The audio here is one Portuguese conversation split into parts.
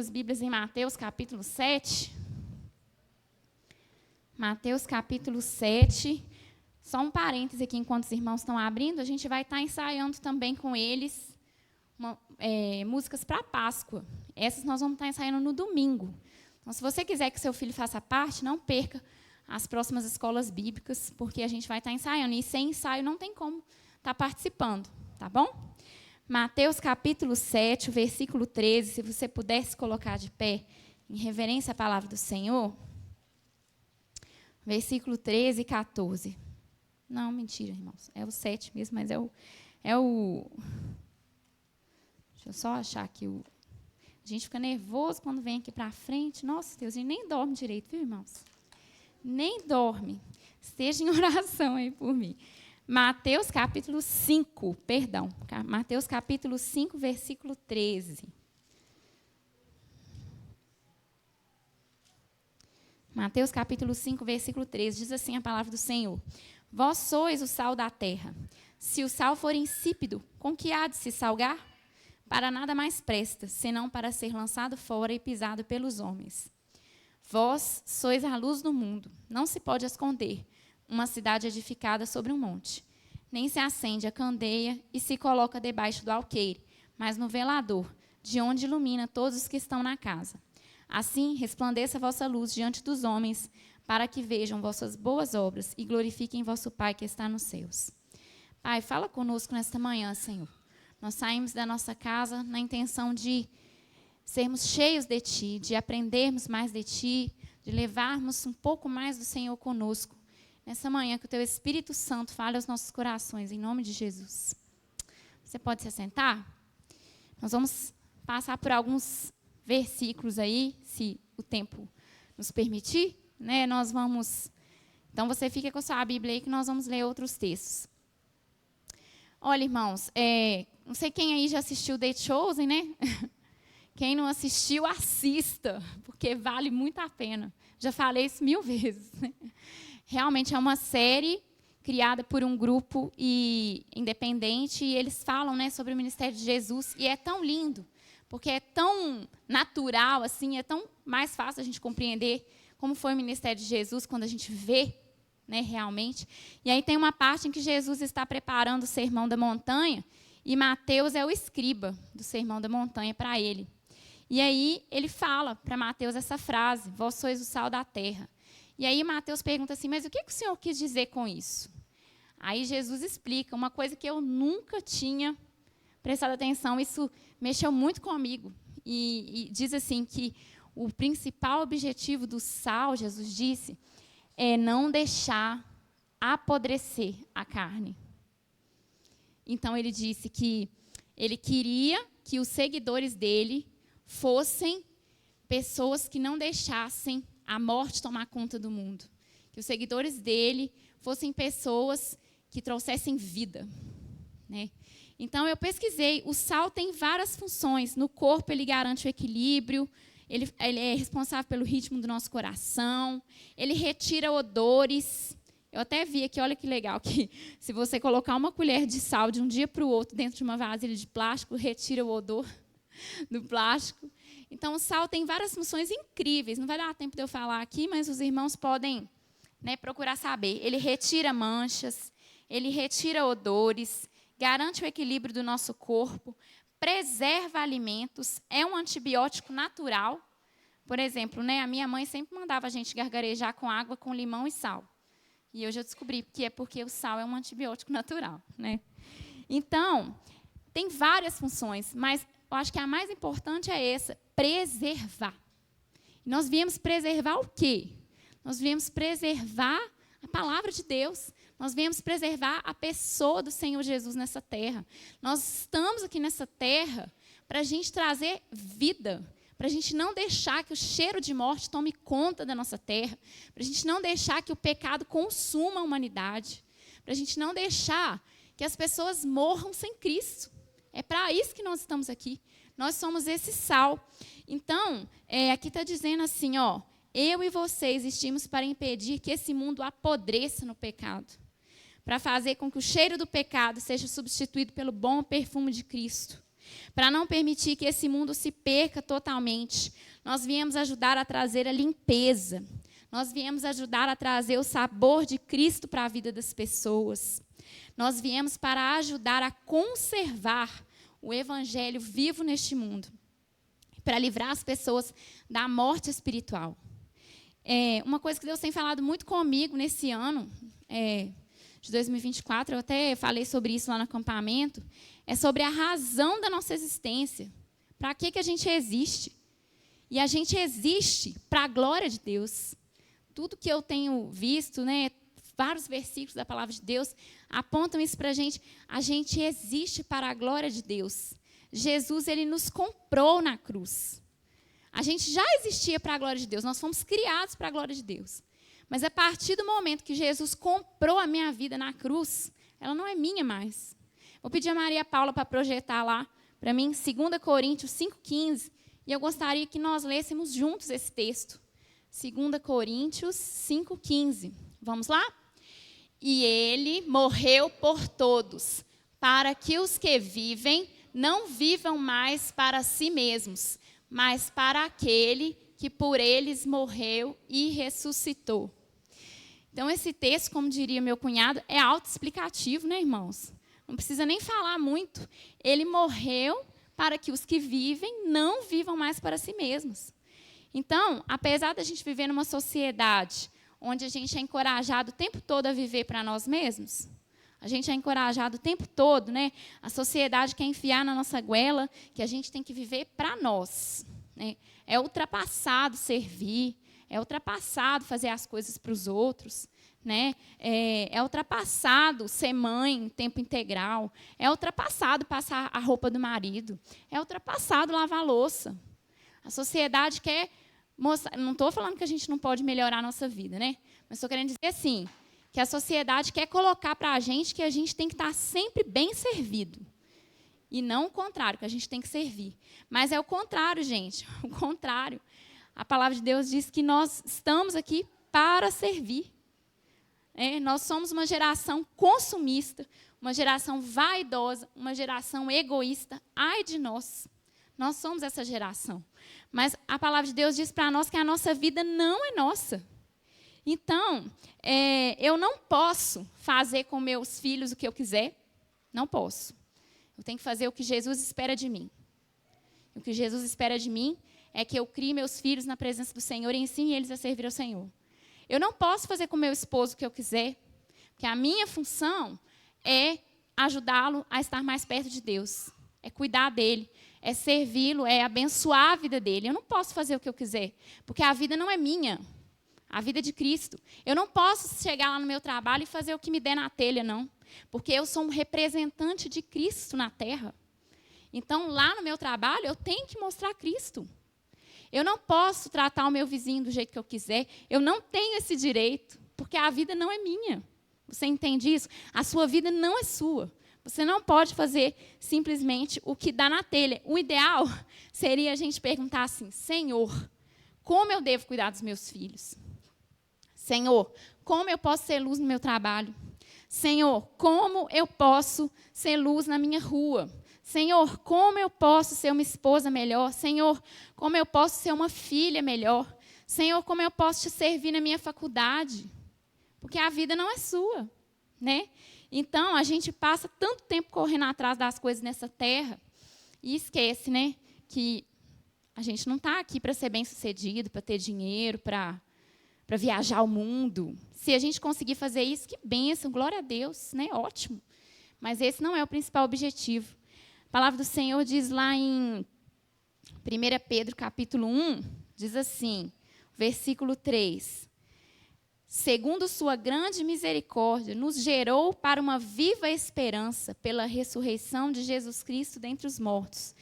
As Bíblias em Mateus capítulo 7. Mateus capítulo 7. Só um parêntese aqui, enquanto os irmãos estão abrindo, a gente vai estar ensaiando também com eles músicas para a Páscoa. Essas nós vamos estar ensaiando no domingo. Então, se você quiser que seu filho faça parte, não perca as próximas escolas bíblicas, porque a gente vai estar ensaiando. E sem ensaio não tem como estar participando, tá bom? Mateus capítulo 7, o versículo 13, se você pudesse colocar de pé, em reverência à palavra do Senhor. Versículo 13 e 14. Não, mentira, irmãos. É o 7 mesmo, mas é o... Deixa eu só achar aqui o... A gente fica nervoso quando vem aqui para frente. Nossa, Deus, a gente nem dorme direito, viu, irmãos? Nem dorme. Esteja em oração aí por mim. Mateus capítulo 5, perdão. Mateus capítulo 5, versículo 13. Mateus capítulo 5, versículo 13. Diz assim a palavra do Senhor. Vós sois o sal da terra. Se o sal for insípido, com que há de se salgar? Para nada mais presta, senão para ser lançado fora e pisado pelos homens. Vós sois a luz do mundo. Não se pode esconder uma cidade edificada sobre um monte. Nem se acende a candeia e se coloca debaixo do alqueire, mas no velador, de onde ilumina todos os que estão na casa. Assim, resplandeça a vossa luz diante dos homens, para que vejam vossas boas obras e glorifiquem vosso Pai que está nos céus. Pai, fala conosco nesta manhã, Senhor. Nós saímos da nossa casa na intenção de sermos cheios de Ti, de aprendermos mais de Ti, de levarmos um pouco mais do Senhor conosco. Nessa manhã, que o Teu Espírito Santo fale aos nossos corações, em nome de Jesus. Você pode se assentar? Nós vamos passar por alguns versículos aí, se o tempo nos permitir, né? Nós vamos... Então, você fica com a sua Bíblia aí, que nós vamos ler outros textos. Olha, irmãos, não sei quem aí já assistiu The Chosen, né? Quem não assistiu, assista, porque vale muito a pena. Já falei isso 1000 vezes, né? Realmente é uma série criada por um grupo independente e eles falam, né, sobre o ministério de Jesus. E é tão lindo, porque é tão natural, assim, é tão mais fácil a gente compreender como foi o ministério de Jesus quando a gente vê, né, realmente. E aí tem uma parte em que Jesus está preparando o Sermão da Montanha e Mateus é o escriba do Sermão da Montanha para ele. E aí ele fala para Mateus essa frase, vós sois o sal da terra. E aí Mateus pergunta assim, mas o que o Senhor quis dizer com isso? Aí Jesus explica uma coisa que eu nunca tinha prestado atenção, isso mexeu muito comigo. E diz assim que o principal objetivo do sal, Jesus disse, é não deixar apodrecer a carne. Então ele disse que ele queria que os seguidores dele fossem pessoas que não deixassem a morte tomar conta do mundo. Que os seguidores dele fossem pessoas que trouxessem vida, né? Então, eu pesquisei. O sal tem várias funções. No corpo, ele garante o equilíbrio. Ele é responsável pelo ritmo do nosso coração. Ele retira odores. Eu até vi aqui, olha que legal, que se você colocar uma colher de sal de um dia para o outro dentro de uma vasilha de plástico, retira o odor do plástico. Então, o sal tem várias funções incríveis. Não vai dar tempo de eu falar aqui, mas os irmãos podem, né, procurar saber. Ele retira manchas, ele retira odores, garante o equilíbrio do nosso corpo, preserva alimentos, é um antibiótico natural. Por exemplo, né, a minha mãe sempre mandava a gente gargarejar com água, com limão e sal. E eu já descobri que é porque o sal é um antibiótico natural, né? Então, tem várias funções, mas eu acho que a mais importante é essa, preservar. E nós viemos preservar o quê? Nós viemos preservar a palavra de Deus. Nós viemos preservar a pessoa do Senhor Jesus nessa terra. Nós estamos aqui nessa terra para a gente trazer vida, para a gente não deixar que o cheiro de morte tome conta da nossa terra, para a gente não deixar que o pecado consuma a humanidade, para a gente não deixar que as pessoas morram sem Cristo. É para isso que nós estamos aqui. Nós somos esse sal. Então, aqui está dizendo assim, ó, eu e você existimos para impedir que esse mundo apodreça no pecado, para fazer com que o cheiro do pecado seja substituído pelo bom perfume de Cristo. para não permitir que esse mundo se perca totalmente. Nós viemos ajudar a trazer a limpeza. Nós viemos ajudar a trazer o sabor de Cristo para a vida das pessoas. Nós viemos para ajudar a conservar o evangelho vivo neste mundo, para livrar as pessoas da morte espiritual. Uma coisa que Deus tem falado muito comigo nesse ano, de 2024, eu até falei sobre isso lá no acampamento, é sobre a razão da nossa existência. Para que a gente existe? E a gente existe para a glória de Deus. Tudo que eu tenho visto, né, vários versículos da palavra de Deus apontam isso para a gente. A gente existe para a glória de Deus. Jesus, ele nos comprou na cruz. A gente já existia para a glória de Deus. Nós fomos criados para a glória de Deus. Mas a partir do momento que Jesus comprou a minha vida na cruz, ela não é minha mais. Vou pedir a Maria Paula para projetar lá para mim, 2 Coríntios 5,15. E eu gostaria que nós lêssemos juntos esse texto. 2 Coríntios 5,15. Vamos lá? E ele morreu por todos, para que os que vivem não vivam mais para si mesmos, mas para aquele que por eles morreu e ressuscitou. Então, esse texto, como diria meu cunhado, é autoexplicativo, né, irmãos? Não precisa nem falar muito. Ele morreu para que os que vivem não vivam mais para si mesmos. Então, apesar da gente viver numa sociedade onde a gente é encorajado o tempo todo a viver para nós mesmos, a gente é encorajado o tempo todo, né? A sociedade quer enfiar na nossa goela que a gente tem que viver para nós, né? É ultrapassado servir, é ultrapassado fazer as coisas para os outros, né? É ultrapassado ser mãe em tempo integral, é ultrapassado passar a roupa do marido, é ultrapassado lavar a louça. A sociedade quer mostrar, não estou falando que a gente não pode melhorar a nossa vida, né? Mas estou querendo dizer assim, que a sociedade quer colocar para a gente que a gente tem que estar sempre bem servido. E não o contrário, que a gente tem que servir. Mas é o contrário, gente, o contrário. A palavra de Deus diz que nós estamos aqui para servir. Nós somos uma geração consumista, uma geração vaidosa, uma geração egoísta. Ai de nós. Nós somos essa geração. Mas a palavra de Deus diz para nós que a nossa vida não é nossa. Então, eu não posso fazer com meus filhos o que eu quiser. Não posso. Eu tenho que fazer o que Jesus espera de mim. O que Jesus espera de mim é que eu crie meus filhos na presença do Senhor e ensine eles a servir ao Senhor. Eu não posso fazer com meu esposo o que eu quiser, porque a minha função é ajudá-lo a estar mais perto de Deus, é cuidar dele, é servi-lo, é abençoar a vida dele. Eu não posso fazer o que eu quiser, porque a vida não é minha, a vida é de Cristo. Eu não posso chegar lá no meu trabalho e fazer o que me der na telha, não, porque eu sou um representante de Cristo na terra. Então, lá no meu trabalho, eu tenho que mostrar Cristo. Eu não posso tratar o meu vizinho do jeito que eu quiser. Eu não tenho esse direito, porque a vida não é minha. Você entende isso? A sua vida não é sua. Você não pode fazer simplesmente o que dá na telha. O ideal seria a gente perguntar assim: Senhor, como eu devo cuidar dos meus filhos? Senhor, como eu posso ser luz no meu trabalho? Senhor, como eu posso ser luz na minha rua? Senhor, como eu posso ser uma esposa melhor? Senhor, como eu posso ser uma filha melhor? Senhor, como eu posso te servir na minha faculdade? Porque a vida não é sua, né? Então, a gente passa tanto tempo correndo atrás das coisas nessa terra e esquece, né, que a gente não está aqui para ser bem-sucedido, para ter dinheiro, para viajar o mundo. Se a gente conseguir fazer isso, que bênção, glória a Deus, né? Ótimo. Mas esse não é o principal objetivo. A palavra do Senhor diz lá em 1 Pedro, capítulo 1, diz assim, versículo 3. Segundo sua grande misericórdia, nos gerou para uma viva esperança pela ressurreição de Jesus Cristo dentre os mortos,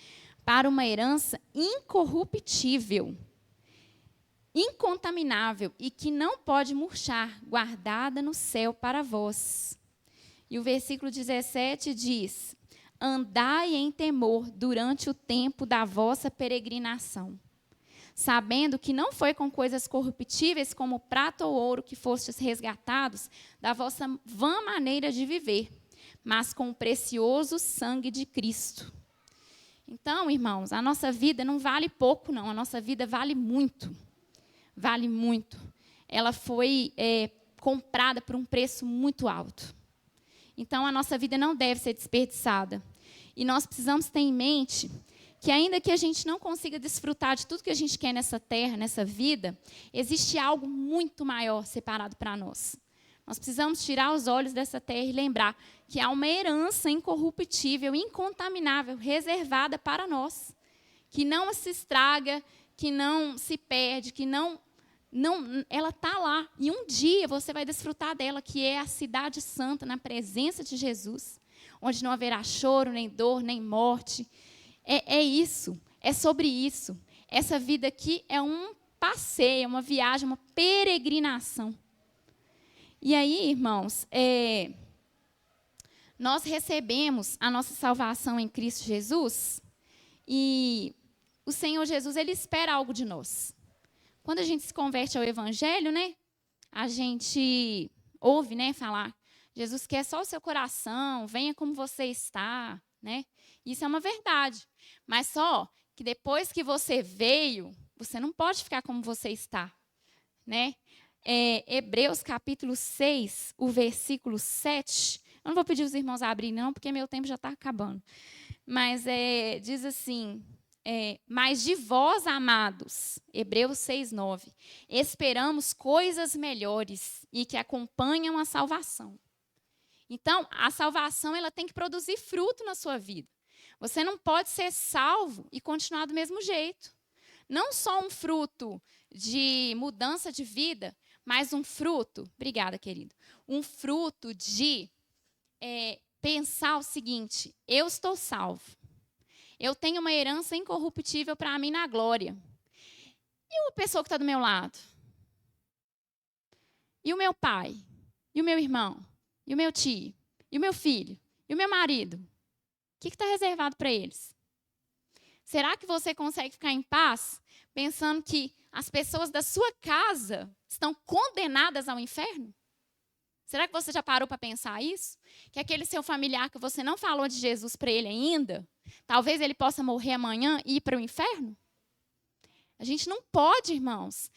para uma herança incorruptível, incontaminável e que não pode murchar, guardada no céu para vós. E o versículo 17 diz: andai em temor durante o tempo da vossa peregrinação, sabendo que não foi com coisas corruptíveis como prata ou ouro que fostes resgatados da vossa vã maneira de viver, mas com o precioso sangue de Cristo. Então, irmãos, a nossa vida não vale pouco, não. A nossa vida vale muito. Vale muito. Ela foi comprada por um preço muito alto. Então, a nossa vida não deve ser desperdiçada. E nós precisamos ter em mente que, ainda que a gente não consiga desfrutar de tudo que a gente quer nessa terra, nessa vida, existe algo muito maior separado para nós. Nós precisamos tirar os olhos dessa terra e lembrar que há uma herança incorruptível, incontaminável, reservada para nós, que não se estraga, que não se perde, que não ela está lá. E um dia você vai desfrutar dela, que é a cidade santa, na presença de Jesus, onde não haverá choro, nem dor, nem morte. É isso, é sobre isso. Essa vida aqui é um passeio, uma viagem, uma peregrinação. E aí, irmãos, nós recebemos a nossa salvação em Cristo Jesus, e o Senhor Jesus, Ele espera algo de nós. Quando a gente se converte ao Evangelho, né, a gente ouve, né, falar, Jesus quer só o seu coração, venha como você está, né? Isso é uma verdade. Mas só que depois que você veio, você não pode ficar como você está, né? Hebreus capítulo 6, o versículo 7. Eu não vou pedir os irmãos a abrirem, não, porque meu tempo já está acabando. Mas diz assim... mas de vós, amados, Hebreus 6:9, esperamos coisas melhores e que acompanham a salvação. Então, a salvação ela tem que produzir fruto na sua vida. Você não pode ser salvo e continuar do mesmo jeito. Não só um fruto de mudança de vida, mas um fruto, obrigada, querido, um fruto de pensar o seguinte: eu estou salvo. Eu tenho uma herança incorruptível para mim na glória. E uma pessoa que está do meu lado? E o meu pai? E o meu irmão? E o meu tio? E o meu filho? E o meu marido? O que está reservado para eles? Será que você consegue ficar em paz pensando que as pessoas da sua casa estão condenadas ao inferno? Será que você já parou para pensar isso? Que aquele seu familiar que você não falou de Jesus para ele ainda, talvez ele possa morrer amanhã e ir para o inferno? A gente não pode, irmãos,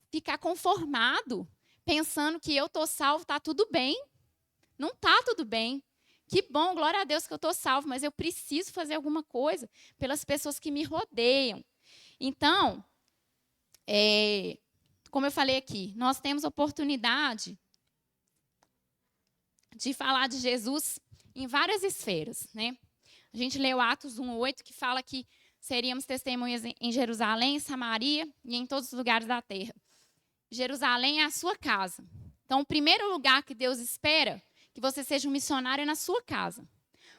ficar conformado, pensando que eu estou salvo, está tudo bem. Não está tudo bem. Que bom, glória a Deus que eu estou salvo, mas eu preciso fazer alguma coisa pelas pessoas que me rodeiam. Então, como eu falei aqui, nós temos oportunidade de falar de Jesus em várias esferas, né? A gente leu Atos 1:8, que fala que seríamos testemunhas em Jerusalém, Samaria e em todos os lugares da terra. Jerusalém é a sua casa. Então, o primeiro lugar que Deus espera que você seja um missionário é na sua casa.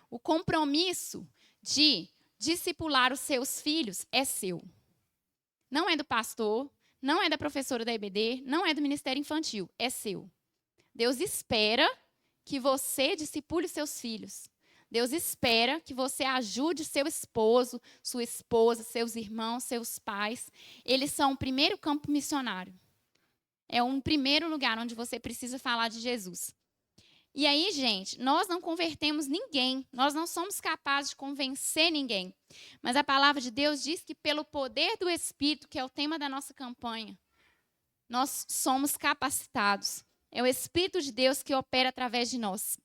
O compromisso de discipular os seus filhos é seu. Não é do pastor, não é da professora da EBD, não é do Ministério Infantil, é seu. Deus espera que você discipule seus filhos. Deus espera que você ajude seu esposo, sua esposa, seus irmãos, seus pais. Eles são o primeiro campo missionário. É um primeiro lugar onde você precisa falar de Jesus. E aí, gente, nós não convertemos ninguém. Nós não somos capazes de convencer ninguém. Mas a palavra de Deus diz que pelo poder do Espírito, que é o tema da nossa campanha, nós somos capacitados. É o Espírito de Deus que opera através de nós.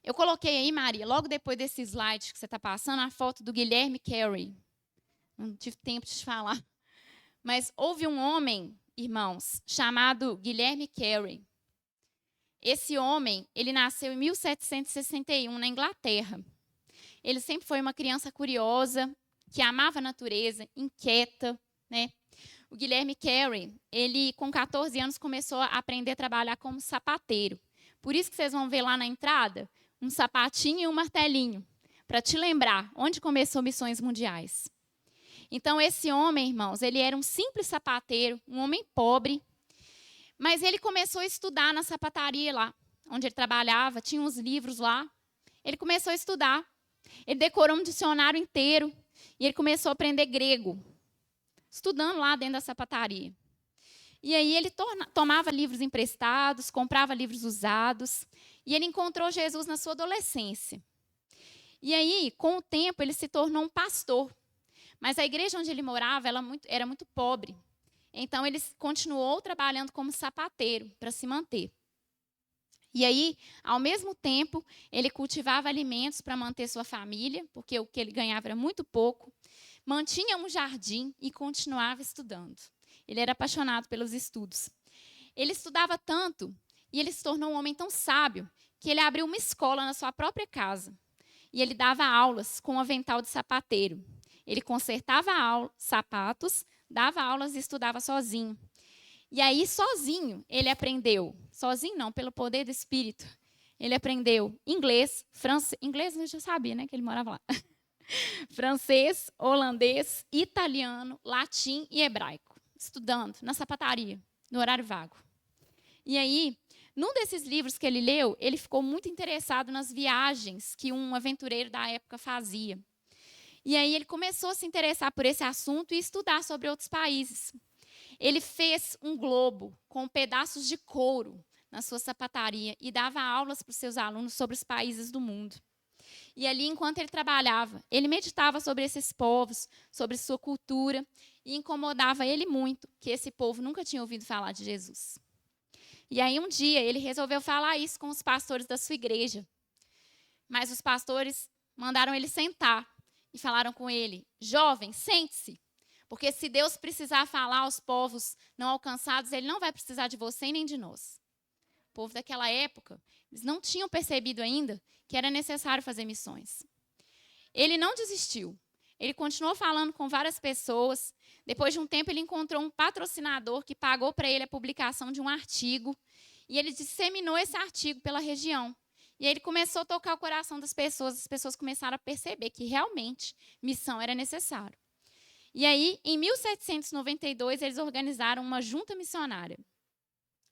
Eu coloquei aí, Maria, logo depois desse slide que você está passando, a foto do Guilherme Carey. Não tive tempo de te falar. Mas houve um homem, irmãos, chamado Guilherme Carey. Esse homem, ele nasceu em 1761, na Inglaterra. Ele sempre foi uma criança curiosa, que amava a natureza, inquieta, né? O Guilherme Carey, ele com 14 anos começou a aprender a trabalhar como sapateiro. Por isso que vocês vão ver lá na entrada um sapatinho e um martelinho, para te lembrar onde começou Missões Mundiais. Então, esse homem, irmãos, ele era um simples sapateiro, um homem pobre, mas ele começou a estudar na sapataria lá, onde ele trabalhava, tinha uns livros lá. Ele começou a estudar. Ele decorou um dicionário inteiro e ele começou a aprender grego, estudando lá dentro da sapataria. E aí ele tomava livros emprestados, comprava livros usados, e ele encontrou Jesus na sua adolescência. E aí, com o tempo, ele se tornou um pastor. Mas a igreja onde ele morava era muito pobre. Então, ele continuou trabalhando como sapateiro para se manter. E aí, ao mesmo tempo, ele cultivava alimentos para manter sua família, porque o que ele ganhava era muito pouco, mantinha um jardim e continuava estudando. Ele era apaixonado pelos estudos. Ele estudava tanto e ele se tornou um homem tão sábio que ele abriu uma escola na sua própria casa. E ele dava aulas com um avental de sapateiro. Ele consertava sapatos, dava aulas e estudava sozinho. E aí, sozinho, ele aprendeu. Sozinho não, pelo poder do Espírito. Ele aprendeu inglês, francês. Inglês eu já sabia, né, que ele morava lá. Francês, holandês, italiano, latim e hebraico. Estudando na sapataria, no horário vago. E aí, num desses livros que ele leu, ele ficou muito interessado nas viagens que um aventureiro da época fazia. E aí ele começou a se interessar por esse assunto e estudar sobre outros países. Ele fez um globo com pedaços de couro na sua sapataria e dava aulas para os seus alunos sobre os países do mundo. E ali, enquanto ele trabalhava, ele meditava sobre esses povos, sobre sua cultura, e incomodava ele muito que esse povo nunca tinha ouvido falar de Jesus. E aí, um dia, ele resolveu falar isso com os pastores da sua igreja. Mas os pastores mandaram ele sentar e falaram com ele: jovem, sente-se. Porque se Deus precisar falar aos povos não alcançados, ele não vai precisar de você nem de nós. O povo daquela época, eles não tinham percebido ainda que era necessário fazer missões. Ele não desistiu. Ele continuou falando com várias pessoas. Depois de um tempo, ele encontrou um patrocinador que pagou para ele a publicação de um artigo. E ele disseminou esse artigo pela região. E aí ele começou a tocar o coração das pessoas. As pessoas começaram a perceber que realmente missão era necessário. E aí, em 1792, eles organizaram uma junta missionária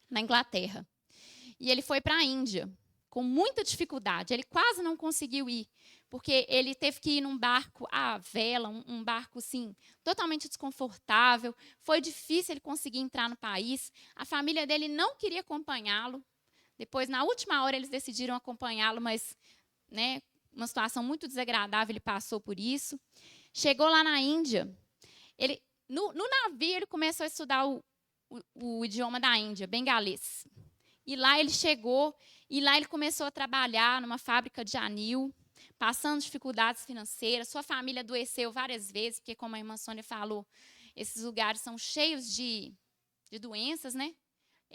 na Inglaterra. E ele foi para a Índia, com muita dificuldade. Ele quase não conseguiu ir, porque ele teve que ir num barco à vela, um barco assim, totalmente desconfortável. Foi difícil ele conseguir entrar no país. A família dele não queria acompanhá-lo. Depois, na última hora, eles decidiram acompanhá-lo, mas né, uma situação muito desagradável, ele passou por isso. Chegou lá na Índia. No navio, ele começou a estudar o idioma da Índia, bengalês. E lá ele chegou, e lá ele começou a trabalhar numa fábrica de anil, passando dificuldades financeiras. Sua família adoeceu várias vezes, porque, como a irmã Sônia falou, esses lugares são cheios de doenças, né?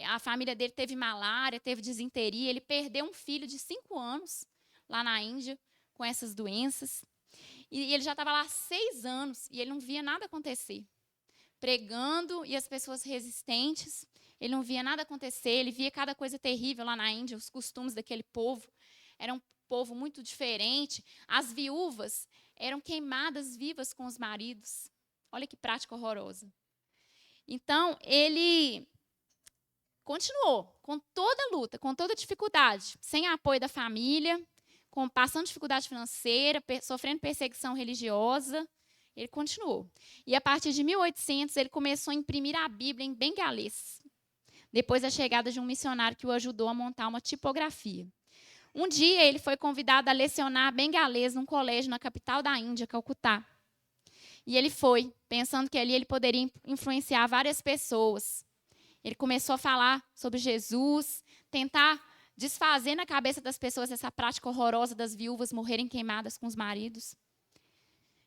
A família dele teve malária, teve disenteria. Ele perdeu um filho de 5 anos lá na Índia com essas doenças. E ele já estava lá há 6 anos e ele não via nada acontecer. Pregando e as pessoas resistentes, ele não via nada acontecer, ele via cada coisa terrível lá na Índia, os costumes daquele povo. Era um povo muito diferente. As viúvas eram queimadas vivas com os maridos. Olha que prática horrorosa. Então, ele continuou com toda a luta, com toda a dificuldade, sem apoio da família, passando dificuldade financeira, sofrendo perseguição religiosa. Ele continuou. E a partir de 1800, ele começou a imprimir a Bíblia em bengalês. Depois da chegada de um missionário que o ajudou a montar uma tipografia. Um dia, ele foi convidado a lecionar bengalês num colégio na capital da Índia, Calcutá. E ele foi, pensando que ali ele poderia influenciar várias pessoas. Ele começou a falar sobre Jesus, tentar desfazer na cabeça das pessoas essa prática horrorosa das viúvas morrerem queimadas com os maridos.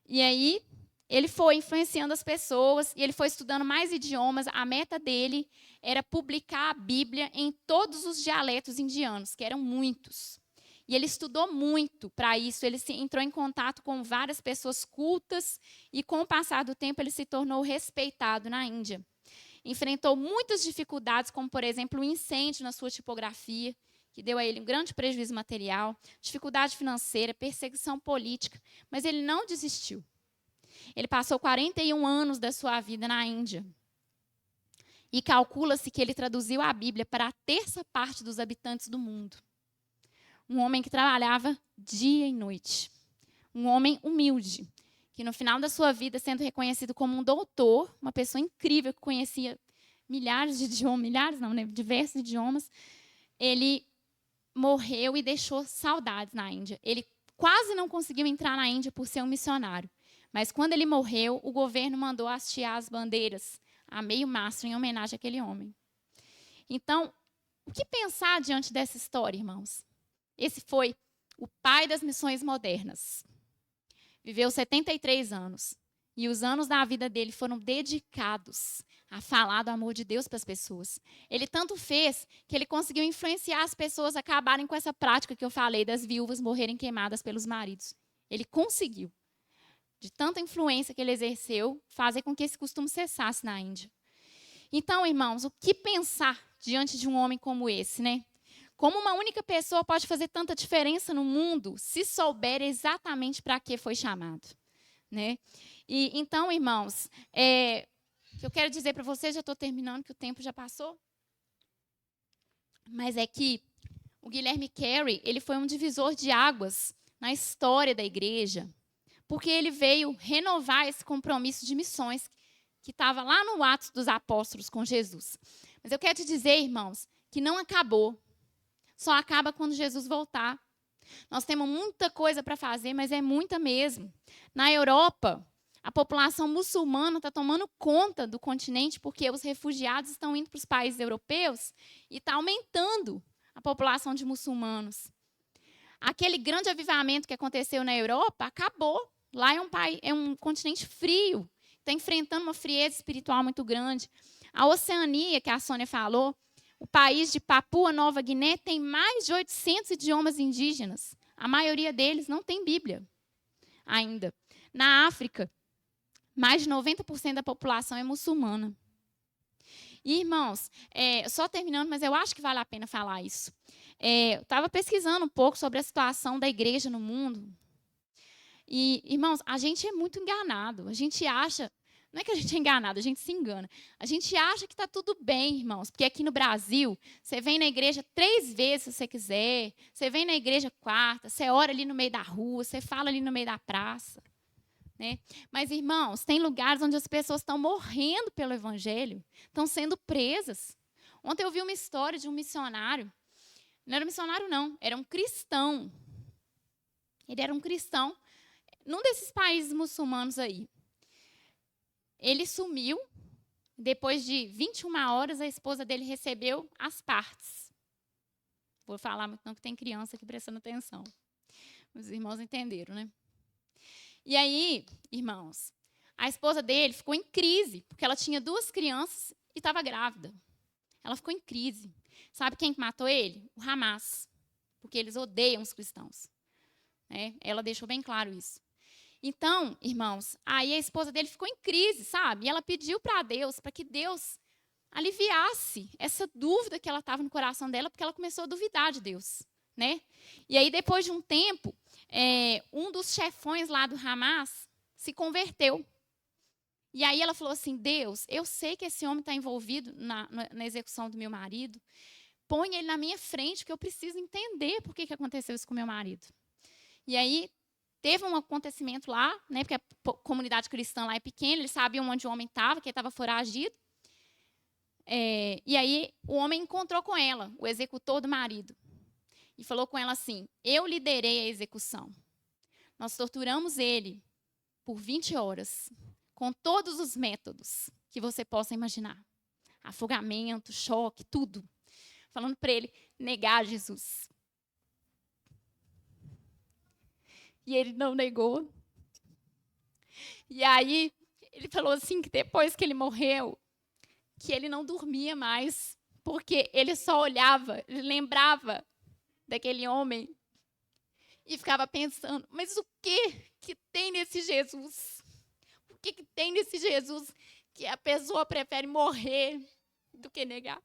E aí, ele foi influenciando as pessoas e ele foi estudando mais idiomas. A meta dele era publicar a Bíblia em todos os dialetos indianos, que eram muitos. E ele estudou muito para isso. Ele entrou em contato com várias pessoas cultas e, com o passar do tempo, ele se tornou respeitado na Índia. Enfrentou muitas dificuldades, como, por exemplo, um incêndio na sua tipografia, que deu a ele um grande prejuízo material, dificuldade financeira, perseguição política, mas ele não desistiu. Ele passou 41 anos da sua vida na Índia. E calcula-se que ele traduziu a Bíblia para a terça parte dos habitantes do mundo. Um homem que trabalhava dia e noite. Um homem humilde, que no final da sua vida, sendo reconhecido como um doutor, uma pessoa incrível que conhecia milhares de idiomas, diversos idiomas, ele morreu e deixou saudades na Índia. Ele quase não conseguiu entrar na Índia por ser um missionário. Mas quando ele morreu, o governo mandou hastear as bandeiras a meio mastro em homenagem àquele homem. Então, o que pensar diante dessa história, irmãos? Esse foi o pai das missões modernas. Viveu 73 anos. E os anos da vida dele foram dedicados a falar do amor de Deus para as pessoas. Ele tanto fez que ele conseguiu influenciar as pessoas a acabarem com essa prática que eu falei das viúvas morrerem queimadas pelos maridos. Ele conseguiu, de tanta influência que ele exerceu, fazer com que esse costume cessasse na Índia. Então, irmãos, o que pensar diante de um homem como esse, né? Como uma única pessoa pode fazer tanta diferença no mundo se souber exatamente para que foi chamado, né? E então, irmãos, eu quero dizer para vocês, já estou terminando, que o tempo já passou, mas é que o Guilherme Carey, ele foi um divisor de águas na história da igreja, porque ele veio renovar esse compromisso de missões que estava lá no Atos dos Apóstolos com Jesus. Mas eu quero te dizer, irmãos, que não acabou. Só acaba quando Jesus voltar. Nós temos muita coisa para fazer, mas é muita mesmo. Na Europa, a população muçulmana está tomando conta do continente porque os refugiados estão indo para os países europeus e está aumentando a população de muçulmanos. Aquele grande avivamento que aconteceu na Europa acabou. Lá é um continente frio, está enfrentando uma frieza espiritual muito grande. A Oceania, que a Sônia falou, o país de Papua Nova Guiné tem mais de 800 idiomas indígenas. A maioria deles não tem Bíblia ainda. Na África, mais de 90% da população é muçulmana. E, irmãos, só terminando, mas eu acho que vale a pena falar isso. Eu estava pesquisando um pouco sobre a situação da igreja no mundo. E, irmãos, a gente é muito enganado. A gente acha... Não é que a gente é enganado, a gente se engana. A gente acha que está tudo bem, irmãos. Porque aqui no Brasil, você vem na igreja 3 vezes se você quiser. Você vem na igreja 4, você ora ali no meio da rua, você fala ali no meio da praça. Né? Mas, irmãos, tem lugares onde as pessoas estão morrendo pelo evangelho, estão sendo presas. Ontem eu vi uma história de um missionário. Não era um missionário, não. Era um cristão. Ele era um cristão num desses países muçulmanos aí. Ele sumiu. Depois de 21 horas, a esposa dele recebeu as partes. Vou falar muito não, que tem criança aqui prestando atenção. Os irmãos entenderam, né? E aí, irmãos, a esposa dele ficou em crise, porque ela tinha 2 crianças e estava grávida. Ela ficou em crise. Sabe quem matou ele? O Hamas. Porque eles odeiam os cristãos. Ela deixou bem claro isso. Então, irmãos, aí a esposa dele ficou em crise, sabe? E ela pediu para Deus, para que Deus aliviasse essa dúvida que ela estava no coração dela, porque ela começou a duvidar de Deus, né? E aí, depois de um tempo, um dos chefões lá do Hamas se converteu. E aí ela falou assim, Deus, eu sei que esse homem está envolvido na execução do meu marido, põe ele na minha frente, que eu preciso entender por que aconteceu isso com meu marido. E aí, teve um acontecimento lá, né, porque a comunidade cristã lá é pequena, eles sabiam onde o homem estava, que ele estava foragido. E aí o homem encontrou com ela, o executor do marido, e falou com ela assim, eu liderei a execução. Nós torturamos ele por 20 horas, com todos os métodos que você possa imaginar. Afogamento, choque, tudo. Falando para ele negar Jesus. E ele não negou. E aí, ele falou assim, que depois que ele morreu, que ele não dormia mais, porque ele só olhava, ele lembrava daquele homem e ficava pensando, mas o que tem nesse Jesus? O que tem nesse Jesus que a pessoa prefere morrer do que negar?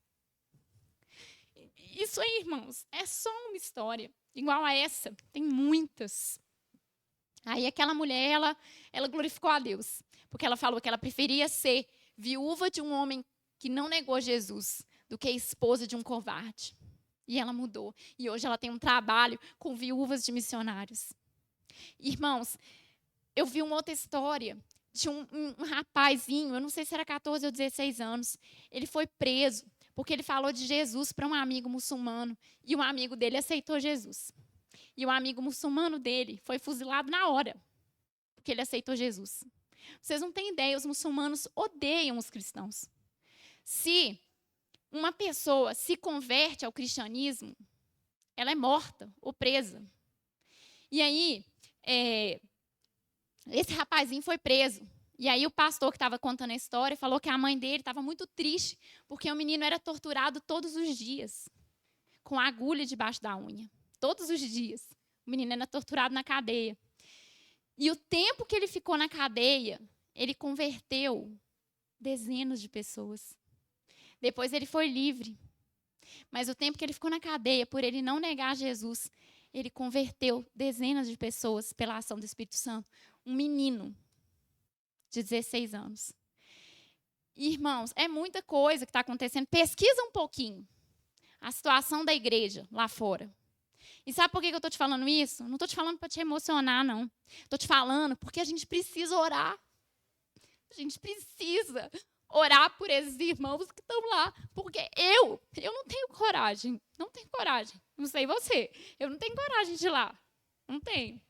Isso aí, irmãos, é só uma história. Igual a essa, tem muitas. Aí aquela mulher, ela glorificou a Deus, porque ela falou que ela preferia ser viúva de um homem que não negou Jesus do que esposa de um covarde. E ela mudou. E hoje ela tem um trabalho com viúvas de missionários. Irmãos, eu vi uma outra história de um rapazinho, eu não sei se era 14 ou 16 anos. Ele foi preso porque ele falou de Jesus para um amigo muçulmano e um amigo dele aceitou Jesus. E o amigo muçulmano dele foi fuzilado na hora, porque ele aceitou Jesus. Vocês não têm ideia, os muçulmanos odeiam os cristãos. Se uma pessoa se converte ao cristianismo, ela é morta ou presa. E aí, esse rapazinho foi preso. E aí o pastor que estava contando a história falou que a mãe dele estava muito triste, porque o menino era torturado todos os dias, com agulha debaixo da unha. Todos os dias. O menino era torturado na cadeia. E o tempo que ele ficou na cadeia, ele converteu dezenas de pessoas. Depois ele foi livre. Mas o tempo que ele ficou na cadeia, por ele não negar Jesus, ele converteu dezenas de pessoas pela ação do Espírito Santo. Um menino de 16 anos. Irmãos, é muita coisa que está acontecendo. Pesquisa um pouquinho a situação da igreja lá fora. E sabe por que eu estou te falando isso? Não estou te falando para te emocionar, não. Estou te falando porque a gente precisa orar. A gente precisa orar por esses irmãos que estão lá. Porque eu não tenho coragem. Não tenho coragem. Não sei você. Eu não tenho coragem de ir lá. Não tenho.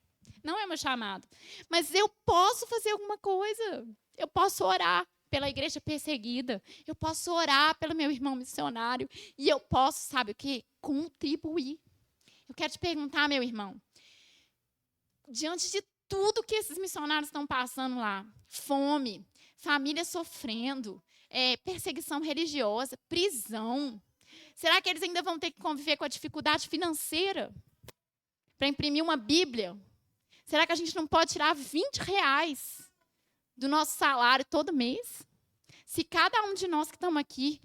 Não é meu chamado. Mas eu posso fazer alguma coisa. Eu posso orar pela igreja perseguida. Eu posso orar pelo meu irmão missionário. E eu posso, sabe o quê? Contribuir. Eu quero te perguntar, meu irmão. Diante de tudo que esses missionários estão passando lá, fome, família sofrendo, perseguição religiosa, prisão, será que eles ainda vão ter que conviver com a dificuldade financeira para imprimir uma Bíblia? Será que a gente não pode tirar R$20 do nosso salário todo mês? Se cada um de nós que estamos aqui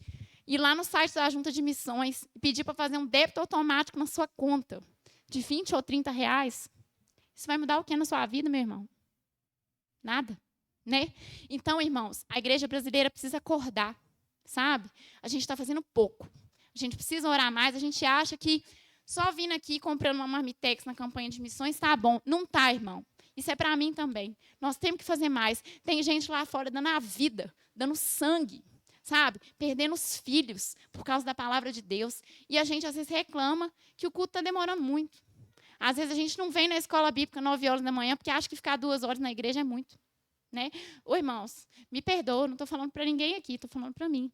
ir lá no site da Junta de Missões e pedir para fazer um débito automático na sua conta de R$20 ou R$30, isso vai mudar o que na sua vida, meu irmão? Nada, né? Então, irmãos, a igreja brasileira precisa acordar, sabe? A gente está fazendo pouco. A gente precisa orar mais. A gente acha que só vindo aqui comprando uma marmitex na campanha de missões está bom. Não está, irmão. Isso é para mim também. Nós temos que fazer mais. Tem gente lá fora dando a vida, dando sangue, sabe? Perdendo os filhos por causa da palavra de Deus. E a gente, às vezes, reclama que o culto está demorando muito. Às vezes, a gente não vem na escola bíblica 9 horas da manhã porque acha que ficar 2 horas na igreja é muito. Né? Ô, irmãos, me perdoa, não estou falando para ninguém aqui, estou falando para mim.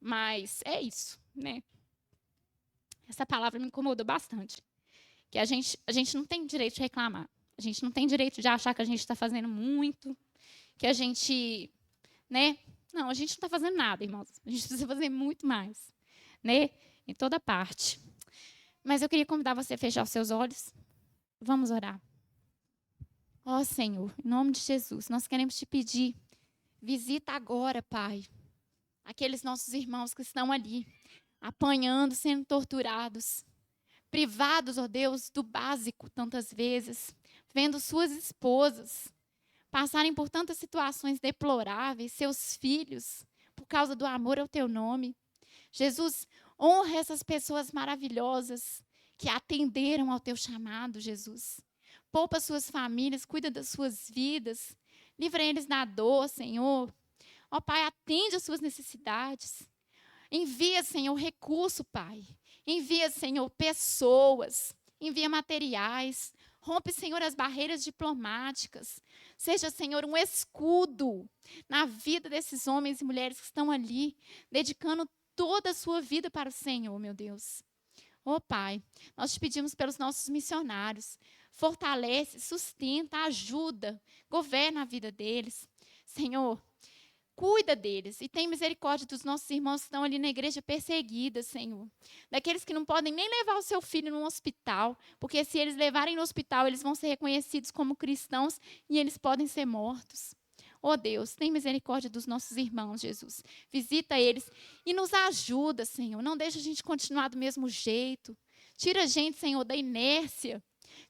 Mas é isso, né? Essa palavra me incomodou bastante. Que a gente não tem direito de reclamar. A gente não tem direito de achar que a gente está fazendo muito, que a gente, né? Não, a gente não está fazendo nada, irmãos. A gente precisa fazer muito mais, né? Em toda parte. Mas eu queria convidar você a fechar os seus olhos. Vamos orar. Ó Senhor, em nome de Jesus, nós queremos te pedir, visita agora, Pai, aqueles nossos irmãos que estão ali, apanhando, sendo torturados, privados, ó Deus, do básico tantas vezes, vendo suas esposas passarem por tantas situações deploráveis, seus filhos, por causa do amor ao teu nome. Jesus, honra essas pessoas maravilhosas que atenderam ao teu chamado, Jesus. Poupa suas famílias, cuida das suas vidas, livra eles da dor, Senhor. Ó Pai, atende às suas necessidades. Envia, Senhor, recurso, Pai. Envia, Senhor, pessoas. Envia materiais. Rompe, Senhor, as barreiras diplomáticas. Seja, Senhor, um escudo na vida desses homens e mulheres que estão ali, dedicando toda a sua vida para o Senhor, meu Deus. Ó Pai, nós te pedimos pelos nossos missionários. Fortalece, sustenta, ajuda, governa a vida deles. Senhor, cuida deles e tem misericórdia dos nossos irmãos que estão ali na igreja perseguida, Senhor. Daqueles que não podem nem levar o seu filho no hospital, porque se eles levarem no hospital, eles vão ser reconhecidos como cristãos e eles podem ser mortos. Oh Deus, tem misericórdia dos nossos irmãos, Jesus. Visita eles e nos ajuda, Senhor. Não deixa a gente continuar do mesmo jeito. Tira a gente, Senhor, da inércia.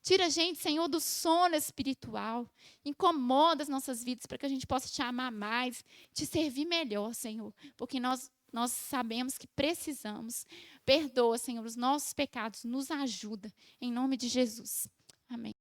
Tira a gente, Senhor, do sono espiritual. Incomoda as nossas vidas para que a gente possa te amar mais, te servir melhor, Senhor. Porque nós sabemos que precisamos. Perdoa, Senhor, os nossos pecados. Nos ajuda. Em nome de Jesus. Amém.